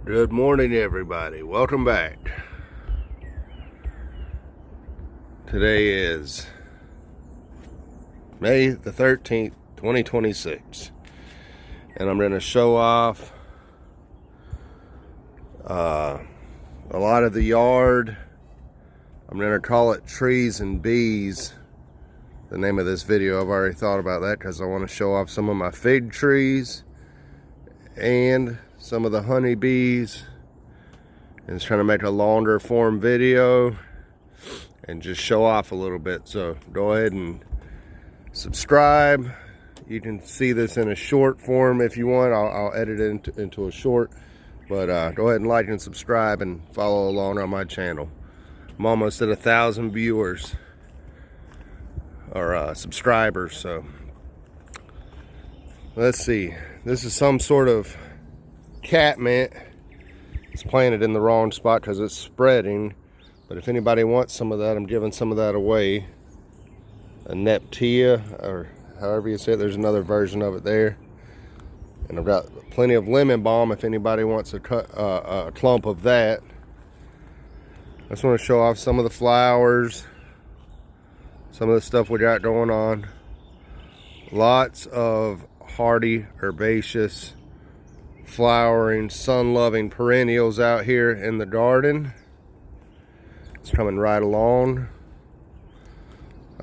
Good morning, everybody. Welcome back. Today is May the 13th, 2026. And I'm going to show off a lot of the yard. I'm going to call it Trees and Bees. The name of this video, I've already thought about that because I want to show off some of my fig trees and some of the honeybees, and it's trying to make a longer form video and just show off a little bit. So go ahead and subscribe. You can see this in a short form if you want. I'll edit it into a short, but go ahead and like and subscribe and follow along on my channel. I'm almost at 1,000 viewers or subscribers. So let's see, this is some sort of catmint. It's planted in the wrong spot because it's spreading, but if anybody wants some of that, I'm giving some of that away. A neptia, or however you say it. There's another version of it there, and I've got plenty of lemon balm if anybody wants a clump of that. I just want to show off some of the flowers, some of the stuff we got going on. Lots of hardy herbaceous flowering, sun-loving perennials out here in the garden. It's coming right along.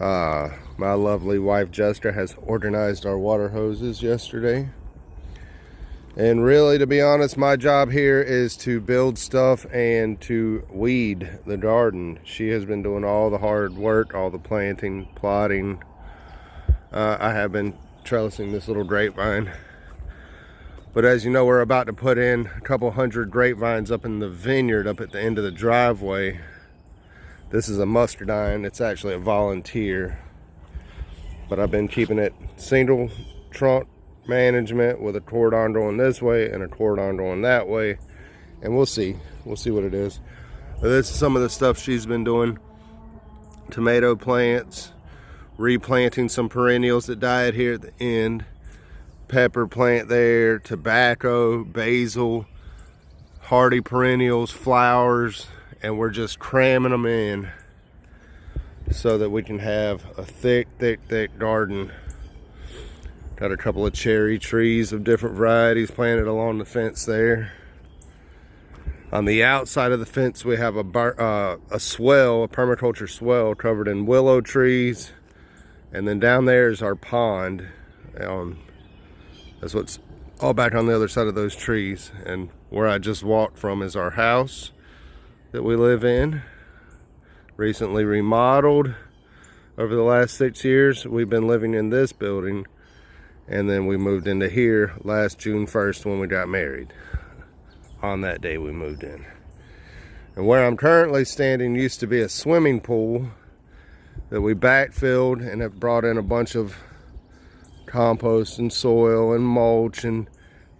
My lovely wife Jessica has organized our water hoses yesterday. And really, to be honest, my job here is to build stuff and to weed the garden. She has been doing all the hard work, all the planting, plotting. I have been trellising this little grapevine. But as you know, we're about to put in a couple hundred grapevines up in the vineyard up at the end of the driveway. This is a muscadine. It's actually a volunteer, but I've been keeping it single trunk management with a cordon going this way and a cordon going that way, and we'll see what it is. But this is some of the stuff she's been doing. Tomato plants, replanting some perennials that died here at the end. Pepper plant there, tobacco, basil, hardy perennials, flowers, and we're just cramming them in so that we can have a thick garden. Got a couple of cherry trees of different varieties planted along the fence there. On the outside of the fence we have a swell, a permaculture swell covered in willow trees, and then down there is our pond. That's what's all back on the other side of those trees. And where I just walked from is our house that we live in. Recently remodeled over the last 6 years. We've been living in this building, and then we moved into here last June 1st when we got married. On that day we moved in. And where I'm currently standing used to be a swimming pool that we backfilled and have brought in a bunch of compost and soil and mulch and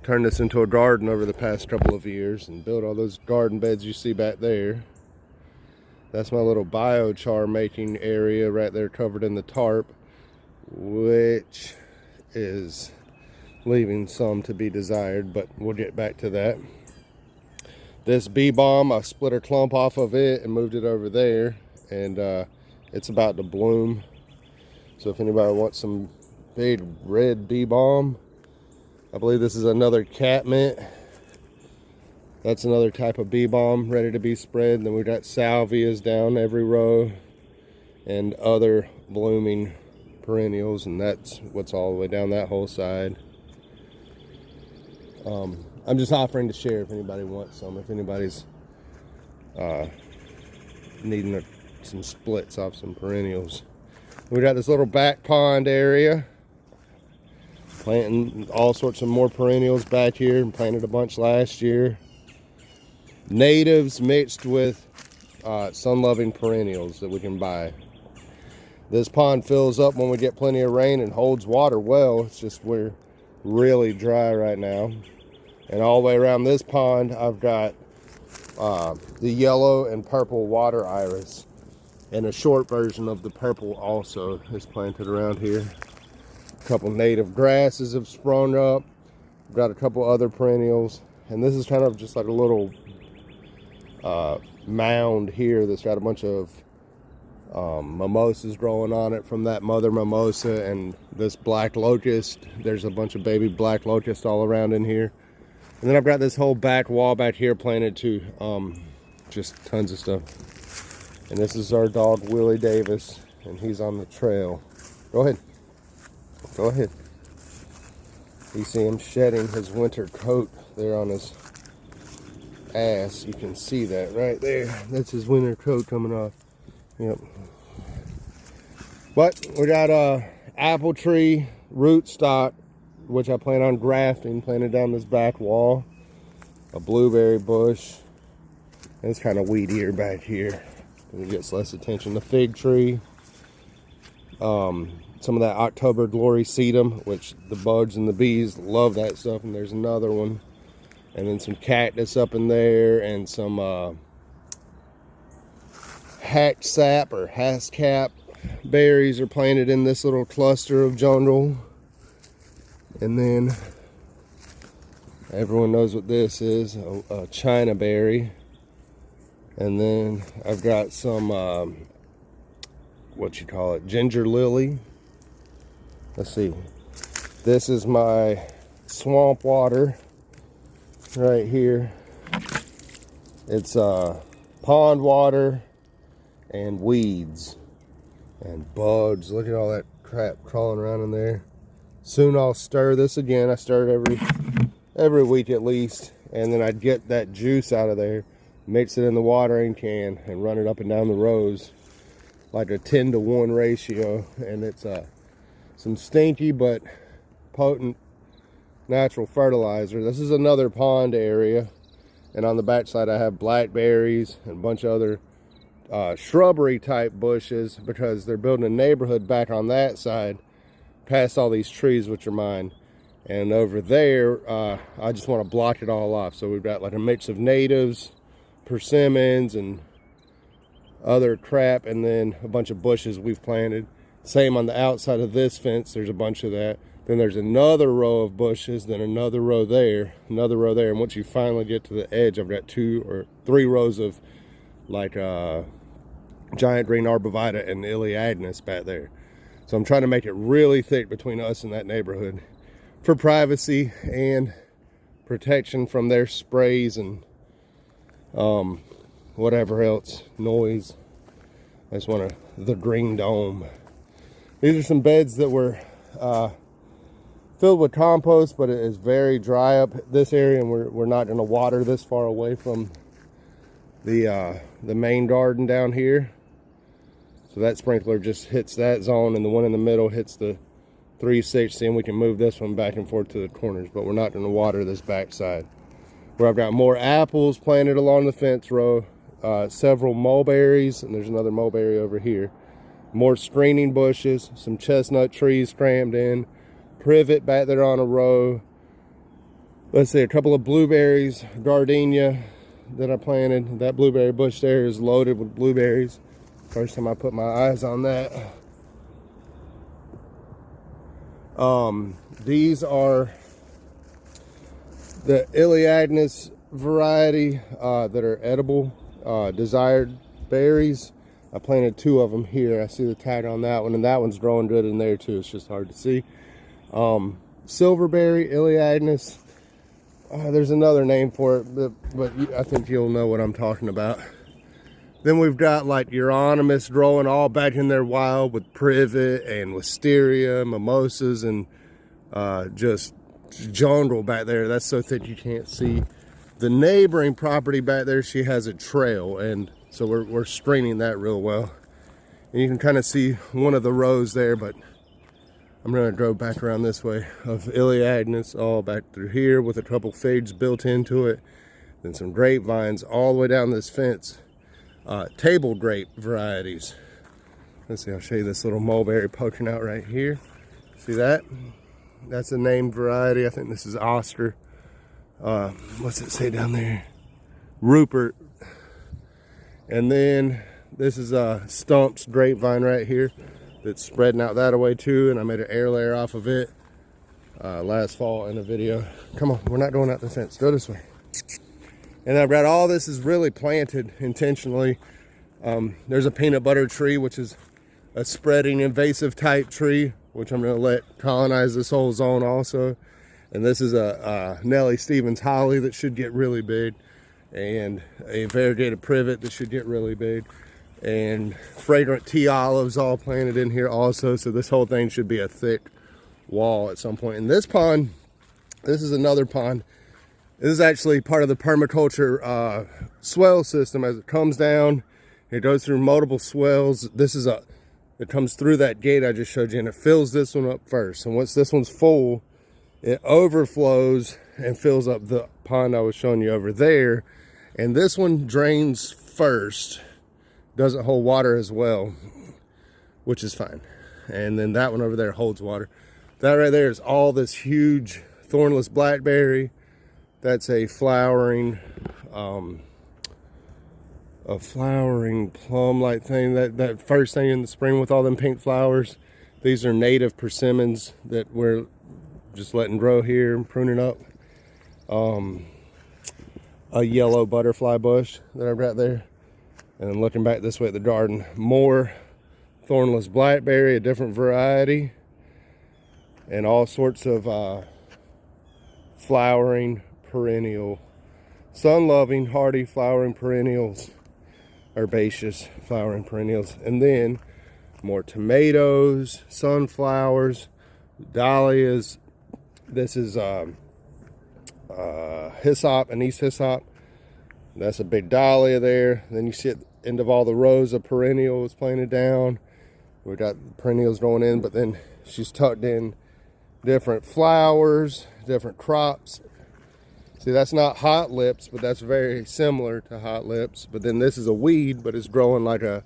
turned this into a garden over the past couple of years and built all those garden beds you see back there. That's my little biochar making area right there covered in the tarp, which is leaving some to be desired, but we'll get back to that. This bee balm, I split a clump off of it and moved it over there, and it's about to bloom. So if anybody wants some big red bee balm, I believe this is another catmint. That's another type of bee balm ready to be spread. And then we got salvias down every row and other blooming perennials, and that's what's all the way down that whole side. I'm just offering to share if anybody wants some, if anybody's needing some splits off some perennials. We got this little back pond area. Planting all sorts of more perennials back here, and planted a bunch last year. Natives mixed with sun-loving perennials that we can buy. This pond fills up when we get plenty of rain and holds water well. It's just we're really dry right now. And all the way around this pond, I've got the yellow and purple water iris. And a short version of the purple also is planted around here. A couple native grasses have sprung up. Got a couple other perennials. And this is kind of just like a little mound here that's got a bunch of mimosas growing on it from that mother mimosa, and this black locust. There's a bunch of baby black locust all around in here. And then I've got this whole back wall back here planted too. Just tons of stuff. And this is our dog Willie Davis, and he's on the trail. Go ahead. Go ahead. You see him shedding his winter coat there on his ass. You can see that right there. That's his winter coat coming off. Yep. But we got a apple tree rootstock, which I plan on grafting, planted down this back wall. A blueberry bush. And it's kind of weedier back here. It gets less attention. The fig tree. Some of that October glory sedum, which the bugs and the bees love that stuff. And there's another one. And then some cactus up in there, and some hack sap or haskap berries are planted in this little cluster of jungle. And then everyone knows what this is, a China berry. And then I've got some what you call it, ginger lily. Let's see, this is my swamp water right here. It's pond water and weeds and bugs. Look at all that crap crawling around in there. Soon I'll stir this again. I stir it every week at least, and then I'd get that juice out of there, mix it in the watering can, and run it up and down the rows like a 10-to-1 ratio. And it's some stinky but potent natural fertilizer. This is another pond area, and on the back side I have blackberries and a bunch of other shrubbery type bushes, because they're building a neighborhood back on that side past all these trees, which are mine. And over there I just want to block it all off. So we've got like a mix of natives, persimmons, and other crap, and then a bunch of bushes we've planted. Same on the outside of this fence, there's a bunch of that. Then there's another row of bushes, then another row there, another row there. And once you finally get to the edge, I've got 2 or 3 rows of like giant green arborvitae and iliagnus back there. So I'm trying to make it really thick between us and that neighborhood for privacy and protection from their sprays and whatever else, noise. I just want the green dome. These are some beds that were filled with compost, but it is very dry up this area, and we're not going to water this far away from the main garden down here. So that sprinkler just hits that zone, and the one in the middle hits the 360, and we can move this one back and forth to the corners, but we're not going to water this back side. Where I've got more apples planted along the fence row, several mulberries, and there's another mulberry over here. More screening bushes, some chestnut trees crammed in, privet back there on a row. Let's see, a couple of blueberries, gardenia that I planted. That blueberry bush there is loaded with blueberries. First time I put my eyes on that. These are the iliagnus variety that are edible, desired berries. I planted 2 of them here. I see the tag on that one, and that one's growing good in there too. It's just hard to see. Silverberry, iliagnus. There's another name for it, but I think you'll know what I'm talking about. Then we've got like euonymus growing all back in there wild with privet and wisteria, mimosas, and just jungle back there. That's so thick you can't see. The neighboring property back there, she has a trail, and so we're screening that real well. And you can kind of see one of the rows there, but I'm going to go back around this way of iliagnus all back through here with a couple figs built into it. Then some grapevines all the way down this fence. Table grape varieties. Let's see, I'll show you this little mulberry poking out right here. See that? That's a named variety. I think this is Oscar. What's it say down there? Rupert. And then this is a Stump's grapevine right here that's spreading out that way too, and I made an air layer off of it last fall in a video. Come on, we're not going out the fence. Go this way. And I've got all this is really planted intentionally. There's a peanut butter tree, which is a spreading invasive type tree, which I'm going to let colonize this whole zone also. And this is a Nellie Stevens holly that should get really big, and a variegated privet that should get really big, and fragrant tea olives all planted in here also. So this whole thing should be a thick wall at some point. And this pond, this is another pond. This is actually part of the permaculture swell system. As it comes down, it goes through multiple swells. This is it comes through that gate I just showed you, and it fills this one up first. And once this one's full, it overflows and fills up the pond I was showing you over there. And this one drains first, doesn't hold water as well, which is fine. And then that one over there holds water. That right there is all this huge thornless blackberry. That's a flowering plum-like thing. That first thing in the spring with all them pink flowers. These are native persimmons that we're just letting grow here and pruning up. A yellow butterfly bush that I've got there. And then looking back this way at the garden, more thornless blackberry, a different variety, and all sorts of flowering perennial, sun-loving, hardy flowering perennials, herbaceous flowering perennials. And then more tomatoes, sunflowers, dahlias. This is hyssop, anise hyssop. That's a big dahlia there. Then you see at the end of all the rows of perennials planted down. We got perennials going in, but then she's tucked in different flowers, different crops. See, that's not hot lips, but that's very similar to hot lips. But then this is a weed, but it's growing like a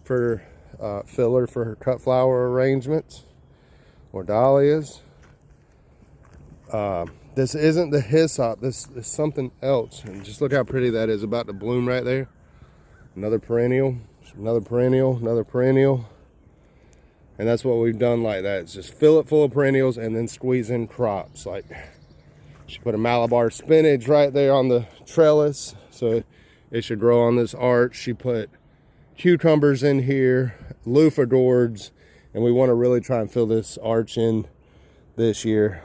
filler for her cut flower arrangements or dahlias. This isn't the hyssop. This is something else. And just look how pretty that is, about to bloom right there. Another perennial, another perennial, another perennial. And that's what we've done like that. It's just fill it full of perennials and then squeeze in crops. Like she put a Malabar spinach right there on the trellis, so it should grow on this arch. She put cucumbers in here, loofah gourds, and we want to really try and fill this arch in this year.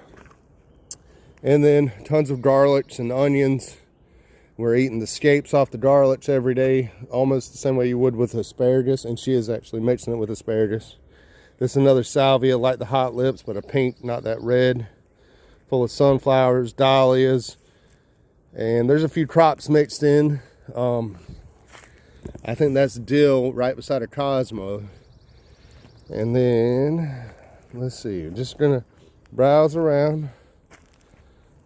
And then tons of garlics and onions. We're eating the scapes off the garlics every day, almost the same way you would with asparagus, and she is actually mixing it with asparagus. This is another salvia, like the hot lips, but a pink, not that red. Full of sunflowers, dahlias, and there's a few crops mixed in. I think that's dill right beside a Cosmo. And then, let's see, just gonna browse around.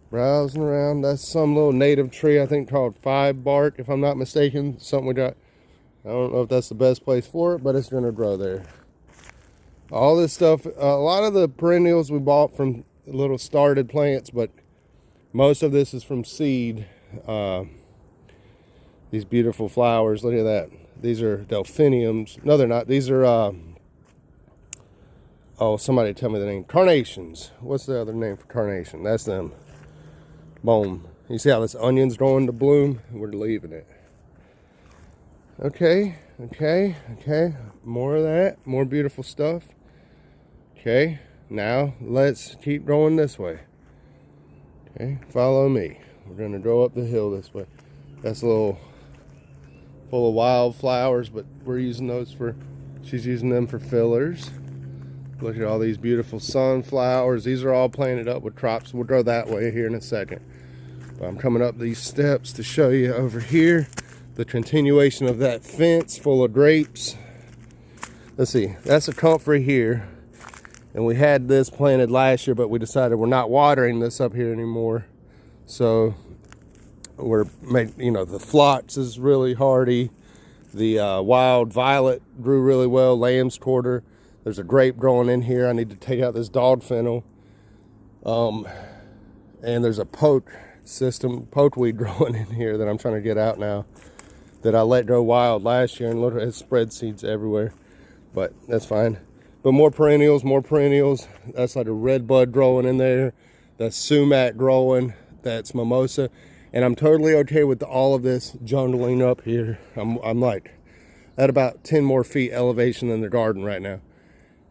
Browsing around. That's some little native tree, I think called 5 bark, if I'm not mistaken. Something we got. I don't know if that's the best place for it, but it's gonna grow there. All this stuff, a lot of the perennials we bought from little started plants, but most of this is from seed. These beautiful flowers, look at that. These are delphiniums. No, they're not. These are oh, somebody tell me the name. Carnations. What's the other name for carnation? That's them. Boom. You see how this onion's going to bloom? We're leaving it. Okay. More of that. More beautiful stuff. Okay. Now, let's keep going this way. Okay, follow me. We're going to go up the hill this way. That's a little full of wildflowers, but we're using those she's using them for fillers. Look at all these beautiful sunflowers. These are all planted up with crops. We'll go that way here in a second. But I'm coming up these steps to show you over here the continuation of that fence full of grapes. Let's see, that's a comfrey here. And we had this planted last year, but we decided we're not watering this up here anymore. So the phlox is really hardy. The wild violet grew really well, lamb's quarter. There's a grape growing in here. I need to take out this dog fennel. And there's a poke weed growing in here that I'm trying to get out now, that I let go wild last year, and look, it spread seeds everywhere. But that's fine. But more perennials. That's like a red bud growing in there. That's sumac growing. That's mimosa. And I'm totally okay with all of this jungling up here. I'm like at about 10 more feet elevation than the garden right now.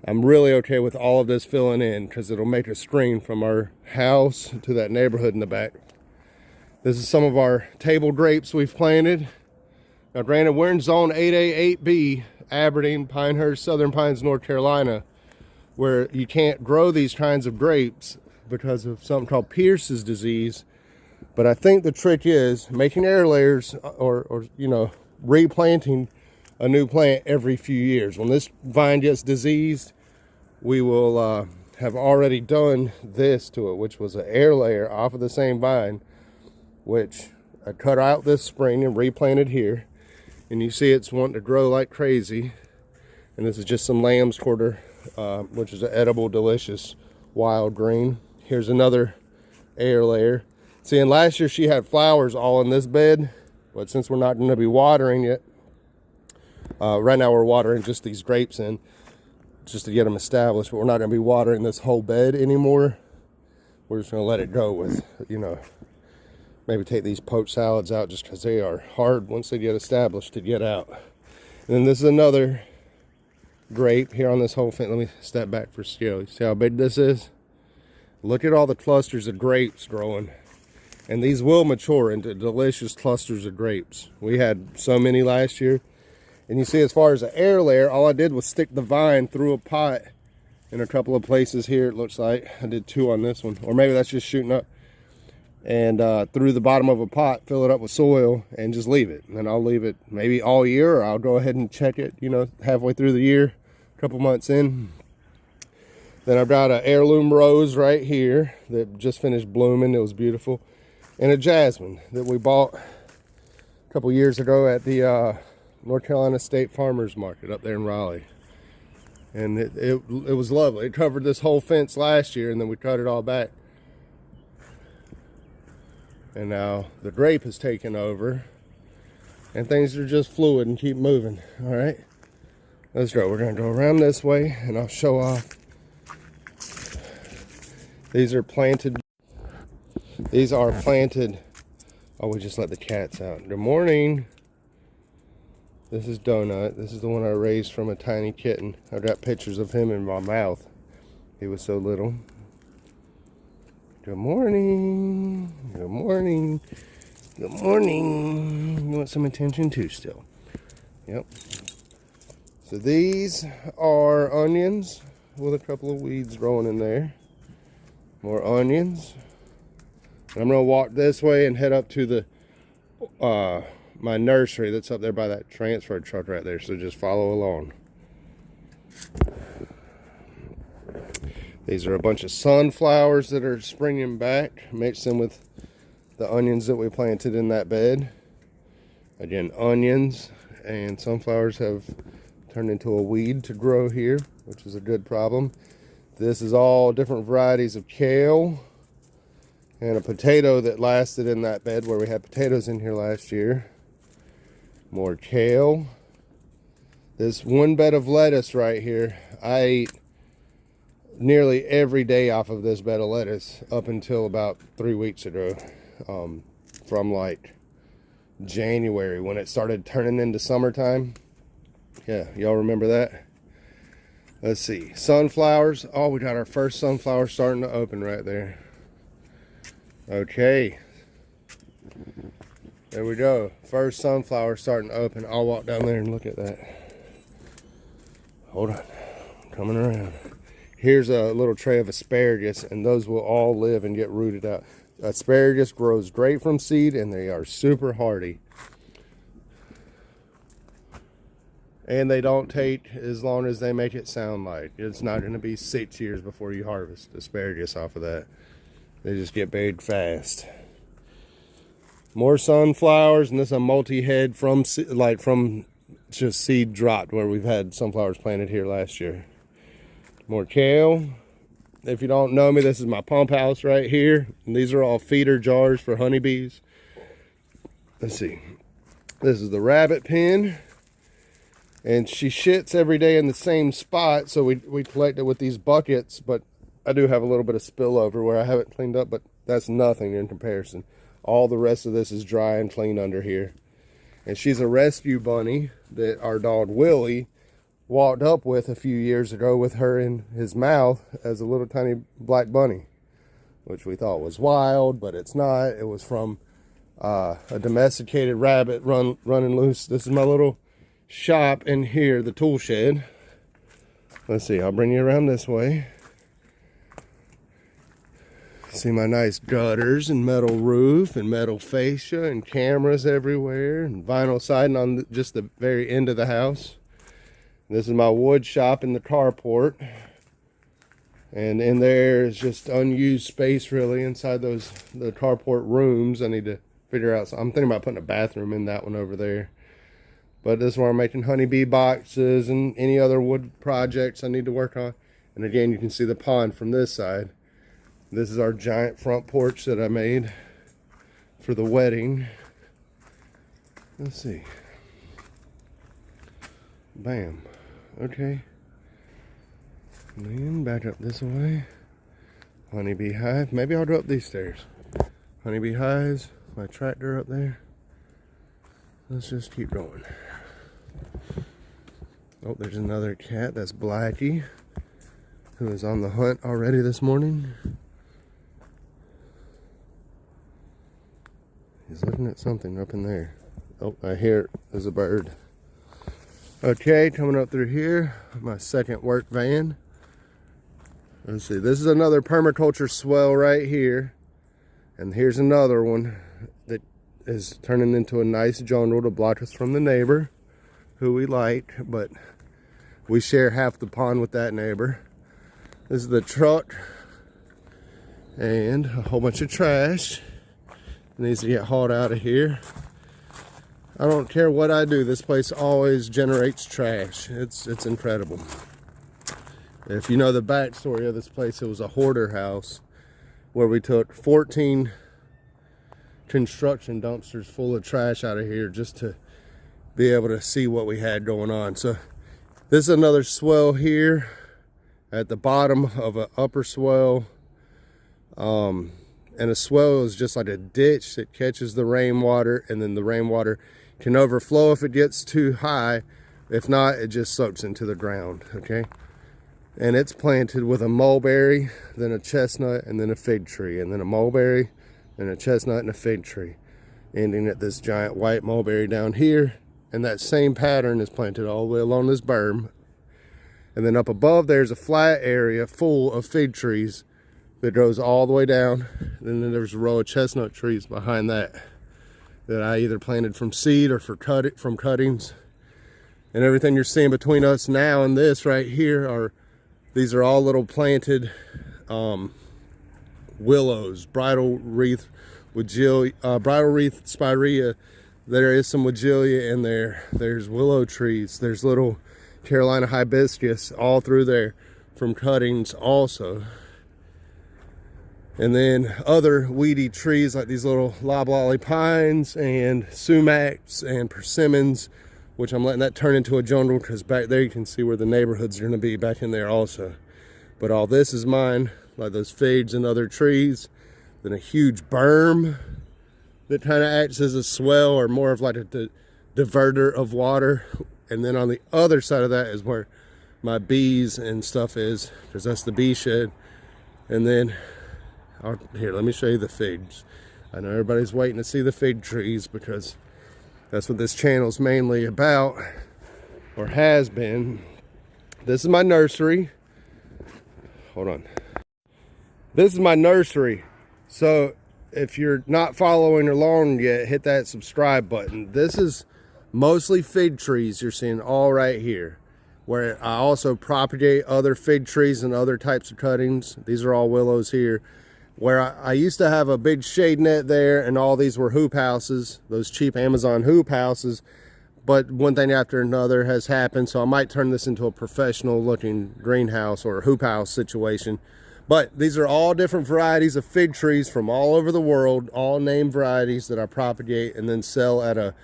I'm really okay with all of this filling in because it'll make a screen from our house to that neighborhood in the back. This is some of our table grapes we've planted. Now granted, we're in zone 8A, 8B, Aberdeen, Pinehurst, Southern Pines, North Carolina, where you can't grow these kinds of grapes because of something called Pierce's disease. But I think the trick is making air layers or you know, replanting a new plant every few years. When this vine gets diseased, we will have already done this to it, which was an air layer off of the same vine, which I cut out this spring and replanted here. And you see it's wanting to grow like crazy. And this is just some lamb's quarter, which is an edible, delicious wild green. Here's another air layer. See, and last year she had flowers all in this bed, but since we're not going to be watering it, right now we're watering just these grapes in, just to get them established, but we're not going to be watering this whole bed anymore. We're just going to let it go with, you know, maybe take these poached salads out just because they are hard once they get established to get out. And then this is another grape here on this whole fence. Let me step back for scale. You see how big this is? Look at all the clusters of grapes growing. And these will mature into delicious clusters of grapes. We had so many last year. And you see, as far as the air layer, all I did was stick the vine through a pot in a couple of places here, it looks like. I did 2 on this one. Or maybe that's just shooting up. And through the bottom of a pot, fill it up with soil, and just leave it. And then I'll leave it maybe all year, or I'll go ahead and check it, you know, halfway through the year, a couple months in. Then I've got an heirloom rose right here that just finished blooming. It was beautiful. And a jasmine that we bought a couple years ago at the North Carolina State Farmers Market up there in Raleigh. And it was lovely. It covered this whole fence last year, and then we cut it all back. And now the grape has taken over, and things are just fluid and keep moving. All right, let's go. We're going to go around this way, and I'll show off. These are planted. These are planted. Oh, we just let the cats out. Good morning. This is Donut. This is the one I raised from a tiny kitten. I've got pictures of him in my mouth. He was so little. Good morning. Good morning. Good morning. You want some attention too still. Yep. So these are onions with a couple of weeds growing in there. More onions. And I'm going to walk this way and head up to the my nursery that's up there by that transfer truck right there. So just follow along. These are a bunch of sunflowers that are springing back. Mix them with the onions that we planted in that bed. Again, onions and sunflowers have turned into a weed to grow here, which is a good problem. This is all different varieties of kale and a potato that lasted in that bed where we had potatoes in here last year. More kale. This one bed of lettuce right here, I ate nearly every day off of this bed of lettuce up until about 3 weeks ago, from like January when it started turning into summertime. Yeah, y'all remember that? Let's see, sunflowers. Oh, we got our first sunflower starting to open right there. Okay, there we go, first sunflower starting to open. I'll walk down there and look at that. Hold on, I'm coming around. Here's a little tray of asparagus, and those will all live and get rooted out. Asparagus grows great from seed, and they are super hardy. And they don't take as long as they make it sound like. It's not going to be 6 years before you harvest asparagus off of that. They just get big fast. More sunflowers, and this is a multi-head from just seed dropped where we've had sunflowers planted here last year. More kale. If you don't know me, this is my pump house right here. And these are all feeder jars for honeybees. Let's see. This is the rabbit pen. And she shits every day in the same spot, so we collect it with these buckets. But I do have a little bit of spillover where I haven't cleaned up, but that's nothing in comparison. All the rest of this is dry and clean under here. And she's a rescue bunny that our dog Willie walked up with a few years ago with her in his mouth as a little tiny black bunny, which we thought was wild, but it's not. It was from a domesticated rabbit running loose. This is my little shop in here, the tool shed. Let's see, I'll bring you around this way. See my nice gutters and metal roof and metal fascia and cameras everywhere and vinyl siding on just the very end of the house. This is my wood shop in the carport. And in there is just unused space really inside the carport rooms. I need to figure out, I'm thinking about putting a bathroom in that one over there. But this is where I'm making honeybee boxes and any other wood projects I need to work on. And again, you can see the pond from this side. This is our giant front porch that I made for the wedding. Let's see. Bam. Okay. And then back up this way. Honeybee hive. Maybe I'll go up these stairs. Honeybee hives. My tractor up there. Let's just keep going. Oh, there's another cat. That's Blackie, who is on the hunt already this morning. He's looking at something up in there. Oh, I hear it. There's a bird. Okay, coming up through here, my second work van. Let's see, this is another permaculture swell right here. And here's another one that is turning into a nice jungle to block us from the neighbor, who we like, but we share half the pond with that neighbor. This is the truck and a whole bunch of trash. It needs to get hauled out of here. I don't care what I do, this place always generates trash. It's incredible. If you know the backstory of this place, it was a hoarder house where we took 14 construction dumpsters full of trash out of here just to be able to see what we had going on. So this is another swell here at the bottom of an upper swell. And a swell is just like a ditch that catches the rainwater, and then the rainwater can overflow if it gets too high. If not, it just soaks into the ground, okay? And it's planted with a mulberry, then a chestnut, and then a fig tree, and then a mulberry, then a chestnut, and a fig tree, ending at this giant white mulberry down here. And that same pattern is planted all the way along this berm. And then up above there's a flat area full of fig trees that goes all the way down. And then there's a row of chestnut trees behind that I either planted from seed or from cuttings. And everything you're seeing between us now and this right here these are all little planted willows, bridal wreath spirea. There is some wigelia in there. There's willow trees. There's little Carolina hibiscus all through there from cuttings also. And then other weedy trees like these little loblolly pines and sumacs and persimmons, which I'm letting that turn into a jungle because back there you can see where the neighborhoods are going to be back in there also. But all this is mine, like those figs and other trees. Then a huge berm that kind of acts as a swell or more of like a diverter of water. And then on the other side of that is where my bees and stuff is, because that's the bee shed. And then here, let me show you the figs. I know everybody's waiting to see the fig trees because that's what this channel's mainly about, or has been. This is my nursery. Hold on. This is my nursery. So if you're not following along yet, hit that subscribe button. This is mostly fig trees you're seeing all right here, where I also propagate other fig trees and other types of cuttings. These are all willows here. Where I used to have a big shade net there, and all these were hoop houses, those cheap Amazon hoop houses. But one thing after another has happened, so I might turn this into a professional looking greenhouse or hoop house situation. But these are all different varieties of fig trees from all over the world, all named varieties that I propagate and then sell at a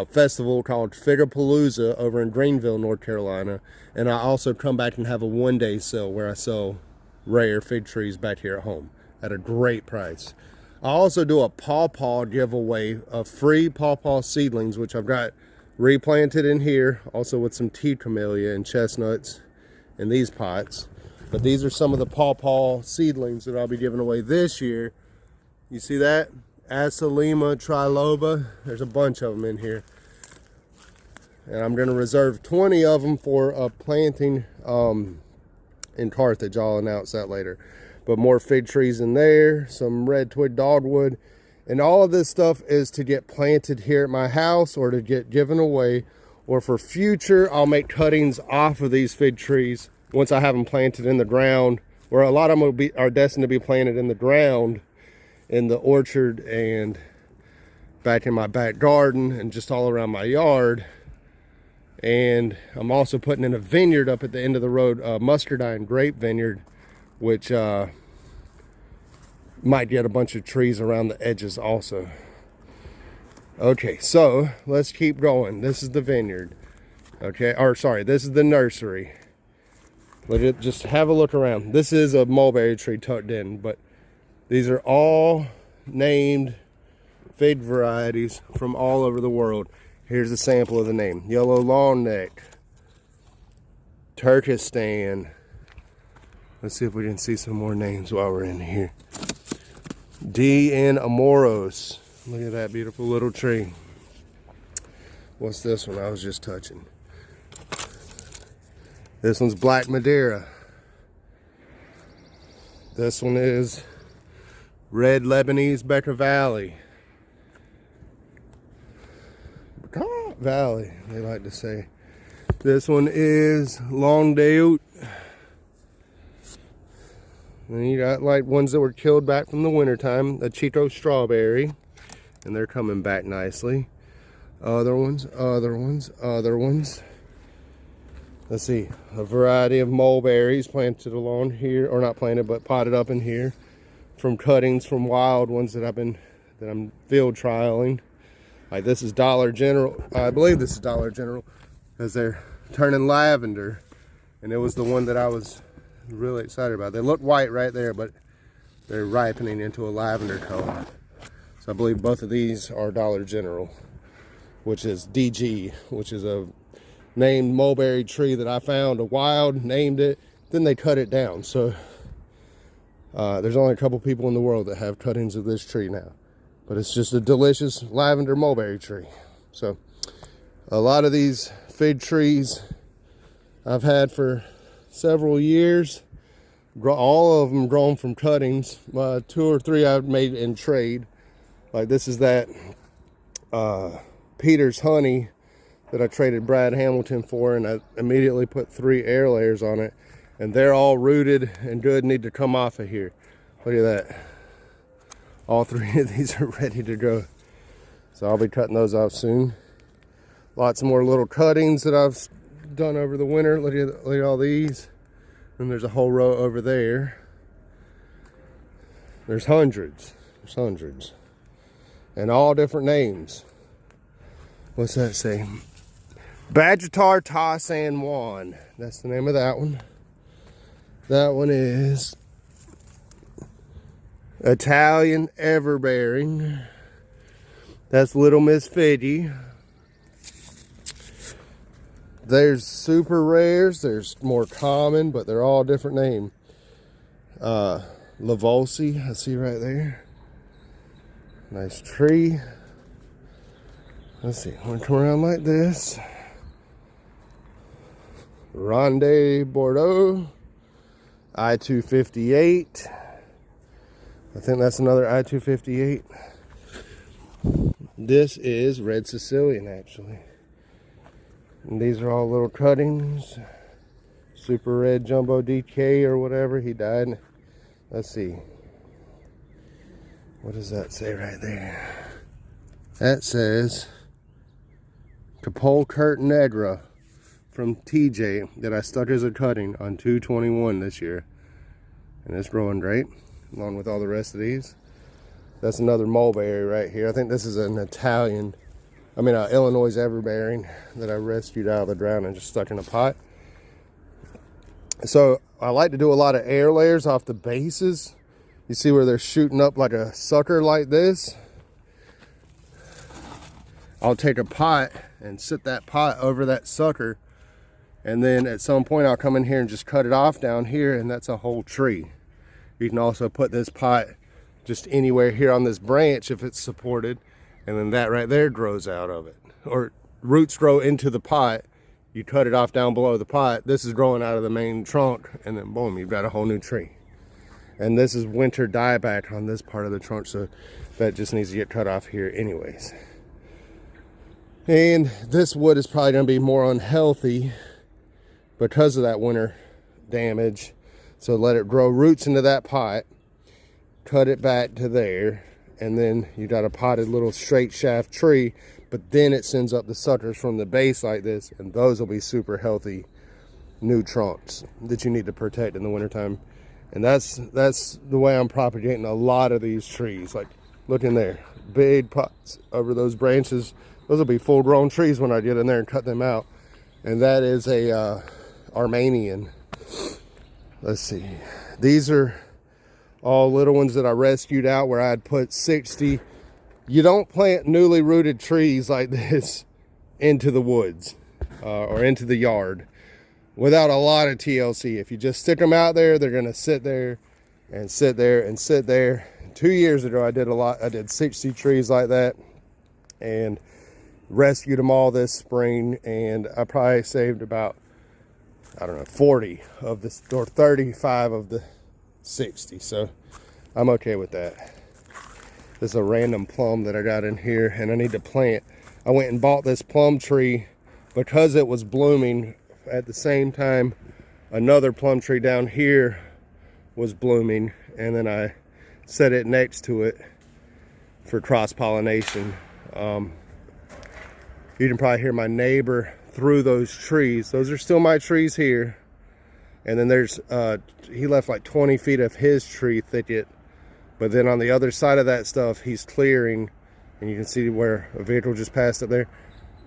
festival called Figapalooza over in Greenville, North Carolina. And I also come back and have a one-day sale where I sell rare fig trees back here at home at a great price. I also do a pawpaw giveaway of free pawpaw seedlings, which I've got replanted in here, also with some tea camellia and chestnuts in these pots. But these are some of the pawpaw seedlings that I'll be giving away this year. You see that? Asalima triloba. There's a bunch of them in here. And I'm going to reserve 20 of them for planting in Carthage. I'll announce that later. But more fig trees in there, some red twig dogwood. And all of this stuff is to get planted here at my house or to get given away. Or for future, I'll make cuttings off of these fig trees once I have them planted in the ground. Where a lot of them are destined to be planted in the ground in the orchard and back in my back garden and just all around my yard. And I'm also putting in a vineyard up at the end of the road, a muscadine grape vineyard, which might get a bunch of trees around the edges also. Okay, so let's keep going. This is the vineyard. Okay, or sorry, this is the nursery. Just have a look around. This is a mulberry tree tucked in, but these are all named fig varieties from all over the world. Here's a sample of the name. Yellow long neck, Turkestan. Let's see if we can see some more names while we're in here. D.N. Amoros. Look at that beautiful little tree. What's this one I was just touching? This one's Black Madeira. This one is Red Lebanese Becker Valley. Valley, they like to say. This one is Long Deut. Then you got like ones that were killed back from the wintertime, a Cheeto Strawberry, and they're coming back nicely. Other ones. Let's see, a variety of mulberries planted along here, or not planted, but potted up in here from cuttings from wild ones that I'm field trialing. Like this is Dollar General. I believe this is Dollar General because they're turning lavender, and it was the one that I was really excited about. They look white right there, but they're ripening into a lavender color. So I believe both of these are Dollar General, which is DG, which is a named mulberry tree that I found, a wild, named it, then they cut it down. So there's only a couple people in the world that have cuttings of this tree now. But it's just a delicious lavender mulberry tree. So a lot of these fig trees I've had for several years. All of them grown from cuttings. 2 or 3 I've made in trade. Like this is that Peter's honey that I traded Brad Hamilton for, and I immediately put 3 air layers on it, and they're all rooted and good, need to come off of here. Look at that. All 3 of these are ready to go. So I'll be cutting those off soon. Lots more little cuttings that I've done over the winter. Look at all these. And there's a whole row over there. There's hundreds. There's hundreds. And all different names. What's that say? Badgetar Ta San Juan. That's the name of that one. That one is Italian Everbearing. That's Little Miss Figgy. There's super rares, there's more common, but they're all different name. Lavolsi, I see right there. Nice tree. Let's see, I'm gonna come around like this. Ronde Bordeaux, I-258. I think that's another I-258. This is Red Sicilian, actually. And these are all little cuttings. Super Red Jumbo DK or whatever. He died. Let's see. What does that say right there? That says Capole Negra from TJ that I stuck as a cutting on 2/21 this year. And it's growing great, along with all the rest of these. That's another mulberry right here. I think this is an Illinois Everbearing that I rescued out of the ground and just stuck in a pot. So I like to do a lot of air layers off the bases. You see where they're shooting up like a sucker like this? I'll take a pot and sit that pot over that sucker, and then at some point I'll come in here and just cut it off down here, and that's a whole tree. You can also put this pot just anywhere here on this branch if it's supported, and then that right there grows out of it. Or roots grow into the pot, you cut it off down below the pot, this is growing out of the main trunk, and then boom, you've got a whole new tree. And this is winter dieback on this part of the trunk, so that just needs to get cut off here anyways. And this wood is probably going to be more unhealthy because of that winter damage. So let it grow roots into that pot, cut it back to there, and then you got a potted little straight shaft tree, but then it sends up the suckers from the base like this, and those will be super healthy new trunks that you need to protect in the wintertime. And that's the way I'm propagating a lot of these trees. Like, look in there, big pots over those branches. Those will be full-grown trees when I get in there and cut them out. And that is a Armenian. Let's see. These are all little ones that I rescued out where I'd put 60. You don't plant newly rooted trees like this into the woods or into the yard without a lot of TLC. If you just stick them out there, they're going to sit there and sit there and sit there. 2 years ago, I did 60 trees like that and rescued them all this spring, and I probably saved about, I don't know, 40 of this, or 35 of the 60. So I'm okay with that. This is a random plum that I got in here and I need to plant. I went and bought this plum tree because it was blooming at the same time another plum tree down here was blooming, and then I set it next to it for cross-pollination. You can probably hear my neighbor through those trees. Those are still my trees here. And then there's, he left like 20 feet of his tree thicket. But then on the other side of that stuff, he's clearing. And you can see where a vehicle just passed up there.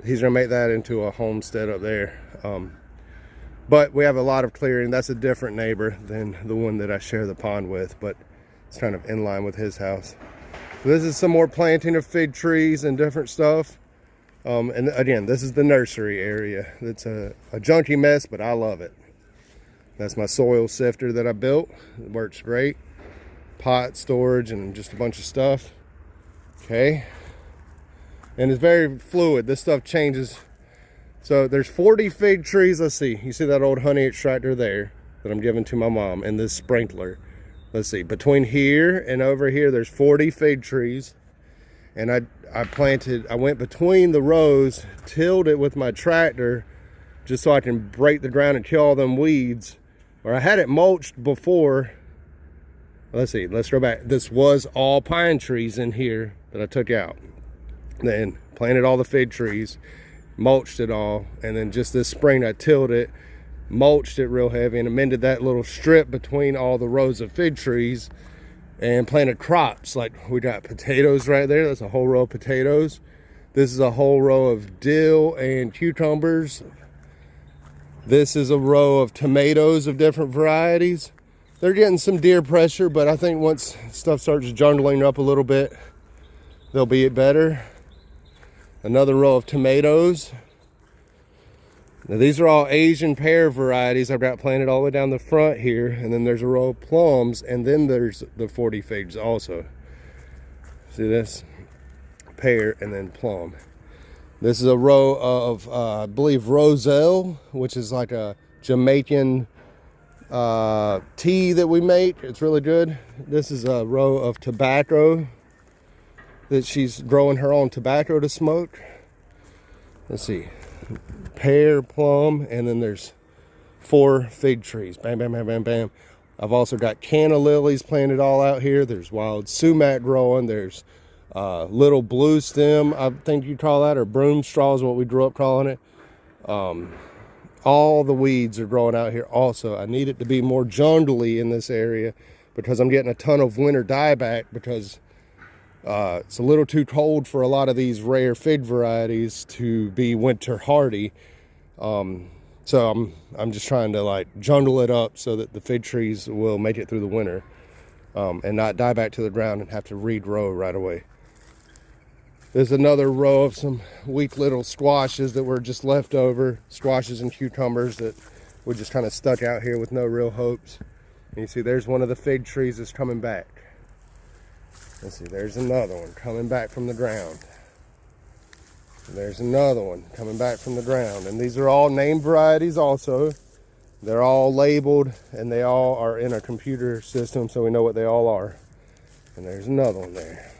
He's gonna make that into a homestead up there. But we have a lot of clearing. That's a different neighbor than the one that I share the pond with, but it's kind of in line with his house. So this is some more planting of fig trees and different stuff. And again, this is the nursery area. It's a junky mess, but I love it. That's my soil sifter that I built. It works great. Pot storage and just a bunch of stuff. Okay. And it's very fluid. This stuff changes. So there's 40 fig trees. Let's see. You see that old honey extractor there that I'm giving to my mom, and this sprinkler. Let's see. Between here and over here, there's 40 fig trees. And I went between the rows, tilled it with my tractor just so I can break the ground and kill all them weeds. Or I had it mulched before. Let's see, let's go back. This was all pine trees in here that I took out. Then planted all the fig trees, mulched it all, and then just this spring I tilled it, mulched it real heavy, and amended that little strip between all the rows of fig trees and planted crops. Like, we got potatoes right there. That's a whole row of potatoes. This is a whole row of dill and cucumbers. This is a row of tomatoes of different varieties. They're getting some deer pressure, but I think once stuff starts jungling up a little bit, they'll be better. Another row of tomatoes. Now these are all Asian pear varieties I've got planted all the way down the front here, and then there's a row of plums, and then there's the 40 figs also. See this? Pear and then plum. This is a row of, I believe, roselle, which is like a Jamaican tea that we make. It's really good. This is a row of tobacco that she's growing her own tobacco to smoke. Let's see. Pear, plum, and then there's 4 fig trees. Bam, bam, bam, bam, bam. I've also got canna lilies planted all out here. There's wild sumac growing. There's little blue stem, I think you call that, or broom straw is what we grew up calling it. All the weeds are growing out here also. I need it to be more jungly in this area because I'm getting a ton of winter dieback because it's a little too cold for a lot of these rare fig varieties to be winter hardy. So I'm just trying to like jungle it up so that the fig trees will make it through the winter. and not die back to the ground and have to regrow right away. There's another row of some weak little squashes that were just left over, squashes and cucumbers that were just kind of stuck out here with no real hopes. And you see there's one of the fig trees that's coming back. Let's see, there's another one coming back from the ground. There's another one coming back from the ground. And these are all named varieties also. They're all labeled and they all are in a computer system, so we know what they all are. And there's another one there.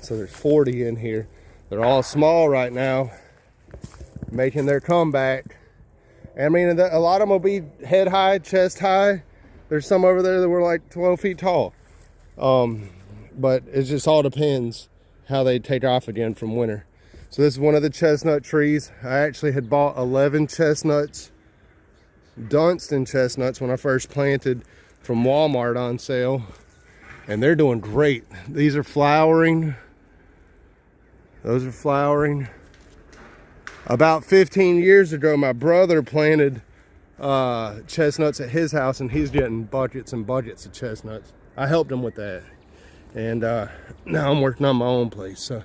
So there's 40 in here. They're all small right now, making their comeback. And I mean, a lot of them will be head high, chest high. There's some over there that were like 12 feet tall. But it just all depends how they take off again from winter. So this is one of the chestnut trees. I actually had bought 11 chestnuts, Dunstan chestnuts, when I first planted from Walmart on sale. And they're doing great. These are flowering. Those are flowering. About 15 years ago, my brother planted chestnuts at his house, and he's getting buckets and buckets of chestnuts. I helped him with that. And now I'm working on my own place. So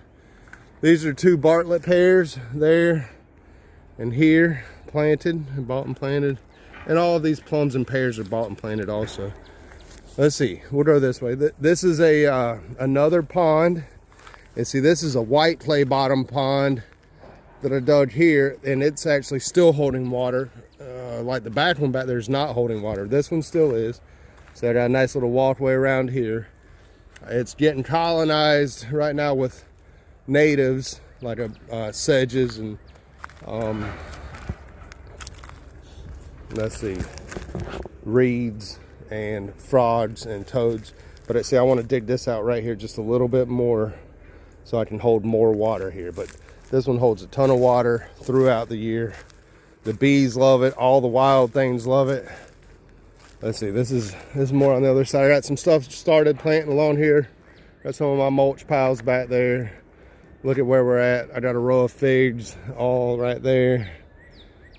these are 2 Bartlett pears there and here, planted and bought and planted. And all of these plums and pears are bought and planted also. Let's see, we'll go this way. This is another pond. And see, this is a white clay bottom pond that I dug here, and it's actually still holding water. Like the back one back there is not holding water. This one still is. So I got a nice little walkway around here. It's getting colonized right now with natives, like sedges and let's see, reeds and frogs and toads. But see, I want to dig this out right here just a little bit more so I can hold more water here. But this one holds a ton of water throughout the year. The bees love it. All the wild things love it. Let's see, this is more on the other side. I got some stuff started planting along here. Got some of my mulch piles back there. Look at where we're at. I got a row of figs all right there.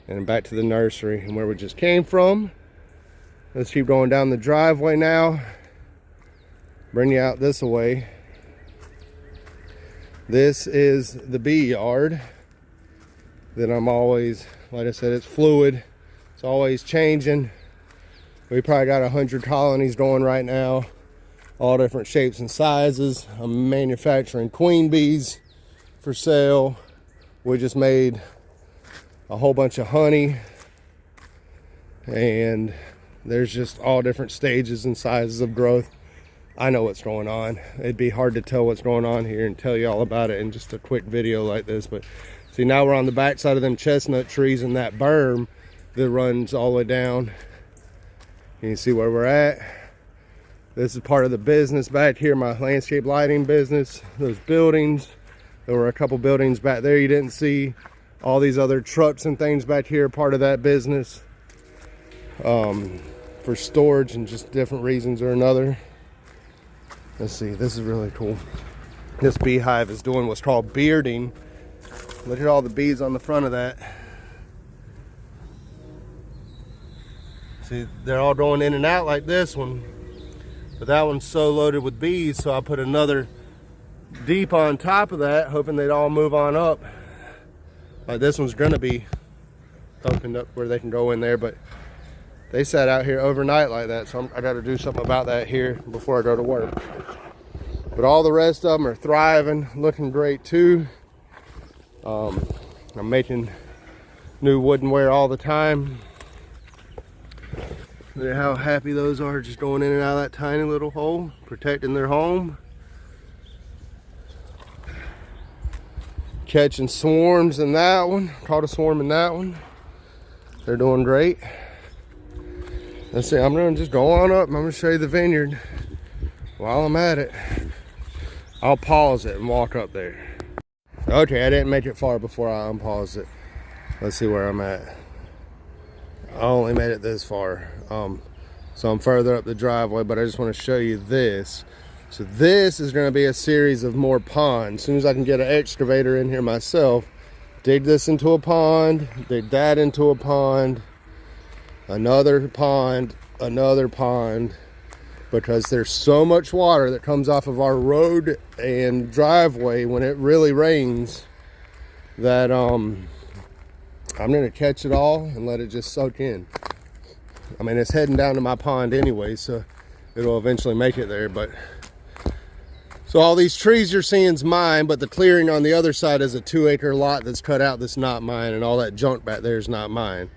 And back to the nursery and where we just came from. Let's keep going down the driveway now. Bring you out this way. This is the bee yard that I'm always, like I said, it's fluid. It's always changing. We probably got 100 colonies going right now, all different shapes and sizes. I'm manufacturing queen bees for sale. We just made a whole bunch of honey, and there's just all different stages and sizes of growth. I know what's going on. It'd be hard to tell what's going on here and tell you all about it in just a quick video like this. But see, now we're on the back side of them chestnut trees and that berm that runs all the way down. You can see where we're at. This is part of the business back here, my landscape lighting business. Those buildings, there were a couple buildings back there you didn't see. All these other trucks and things back here, part of that business, for storage and just different reasons or another. Let's see, this is really cool. This beehive is doing what's called bearding. Look at all the bees on the front of that. See, they're all going in and out like this one. But that one's so loaded with bees, so I put another deep on top of that, hoping they'd all move on up. Like this one's gonna be opened up where they can go in there, but they sat out here overnight like that, so I gotta do something about that here before I go to work. But all the rest of them are thriving, looking great too. I'm making new woodenware all the time. Look at how happy those are, just going in and out of that tiny little hole, protecting their home. Catching swarms in that one. Caught a swarm in that one. They're doing great. Let's see, I'm gonna just go on up. I'm gonna show you the vineyard while I'm at it. I'll pause it and walk up there. Okay, I didn't make it far before I unpaused it. Let's see where I'm at. I only made it this far. So I'm further up the driveway, but I just want to show you this. So this is going to be a series of more ponds. As soon as I can get an excavator in here myself, dig this into a pond, dig that into a pond, another pond, another pond. because there's so much water that comes off of our road and driveway when it really rains that I'm gonna catch it all and let it just soak in. I mean, it's heading down to my pond anyway, so it'll eventually make it there. But so all these trees you're seeing is mine, but the clearing on the other side is a 2-acre lot that's cut out that's not mine, and all that junk back there is not mine.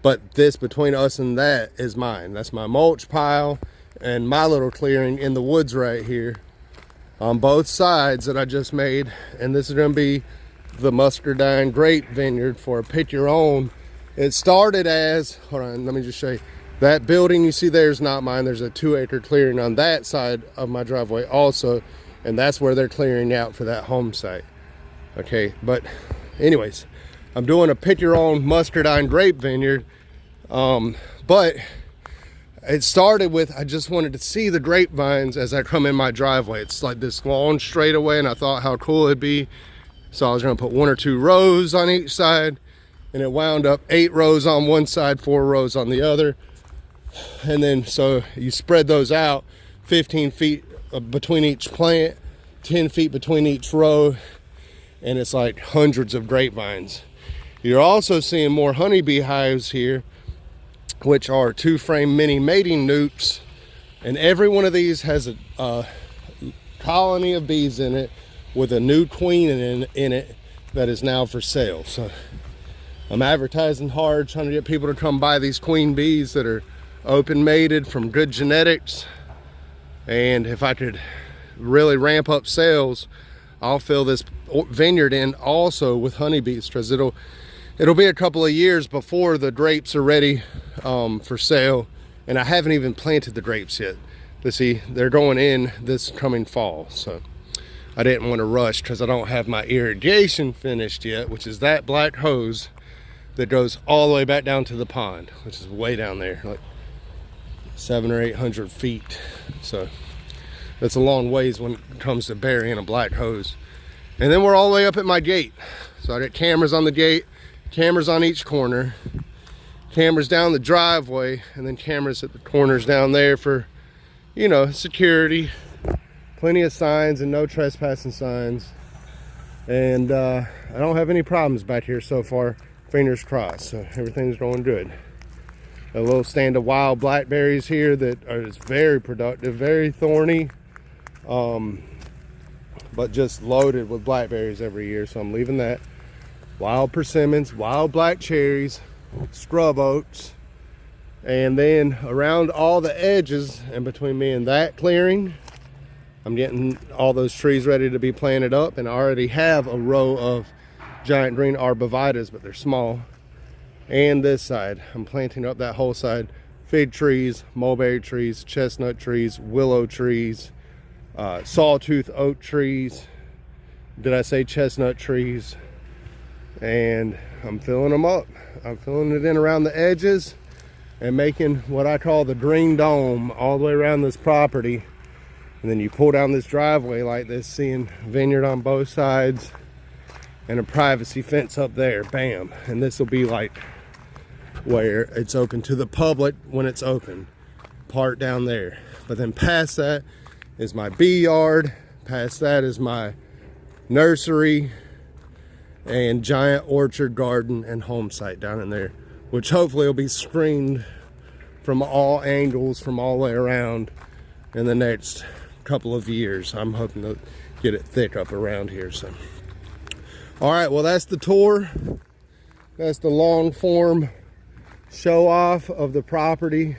But this between us and that is mine. That's my mulch pile and my little clearing in the woods right here on both sides that I just made. And this is gonna be the muscadine grape vineyard for a pick your own. It started as, hold on, let me just show you. That building you see there is not mine. There's a 2-acre clearing on that side of my driveway also, and that's where they're clearing out for that home site. Okay, but anyways, I'm doing a pick your own muscadine grape vineyard, but it started with, I just wanted to see the grapevines as I come in my driveway. It's like this long straightaway, and I thought how cool it'd be. So I was gonna put 1 or 2 rows on each side, and it wound up 8 rows on one side, 4 rows on the other. And then so you spread those out 15 feet between each plant, 10 feet between each row, and it's like hundreds of grapevines. You're also seeing more honeybee hives here, which are 2-frame mini mating nukes, and every one of these has a colony of bees in it with a new queen in it that is now for sale. So I'm advertising hard, trying to get people to come buy these queen bees that are open mated from good genetics. And if I could really ramp up sales, I'll fill this vineyard in also with honeybees, because it'll be a couple of years before the grapes are ready for sale. And I haven't even planted the grapes yet. But see, they're going in this coming fall. So I didn't want to rush because I don't have my irrigation finished yet, which is that black hose that goes all the way back down to the pond, which is way down there, like 700 or 800 feet. So that's a long ways when it comes to burying a black hose. And then we're all the way up at my gate. So I got cameras on the gate, cameras on each corner, cameras down the driveway, and then cameras at the corners down there for, you know, security. Plenty of signs and no trespassing signs. And I don't have any problems back here so far, fingers crossed. So everything's going good. A little stand of wild blackberries here that is very productive, very thorny, but just loaded with blackberries every year. So I'm leaving that. Wild persimmons, wild black cherries, scrub oaks, and then around all the edges and between me and that clearing, I'm getting all those trees ready to be planted up, and I already have a row of giant green arborvitaes, but they're small. And this side, I'm planting up that whole side. Fig trees, mulberry trees, chestnut trees, willow trees, sawtooth oak trees. Did I say chestnut trees? And I'm filling them up. I'm filling it in around the edges and making what I call the green dome all the way around this property. And then you pull down this driveway like this, seeing vineyard on both sides and a privacy fence up there, bam. And this will be like where it's open to the public when it's open, part down there. But then past that is my bee yard, past that is my nursery and giant orchard garden and home site down in there, which hopefully will be screened from all angles from all the way around in the next couple of years. I'm hoping to get it thick up around here. So all right, well, that's the tour. That's the long form show off of the property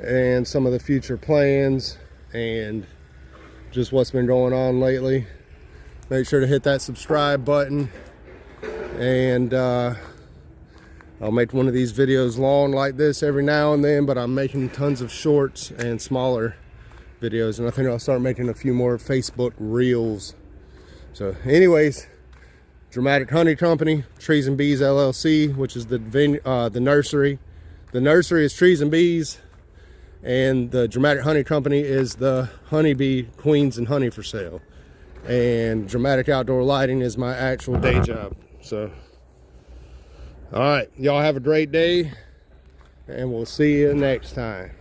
and some of the future plans and just what's been going on lately. Make sure to hit that subscribe button, and I'll make one of these videos long like this every now and then, but I'm making tons of shorts and smaller videos, and I think I'll start making a few more Facebook reels. So anyways, Dramatic Honey Company, Trees and Bees LLC, which is the nursery. The nursery is Trees and Bees, and the Dramatic Honey Company is the honeybee queens and honey for sale. And Dramatic Outdoor Lighting is my actual day job. So, all right, y'all have a great day, and we'll see you next time.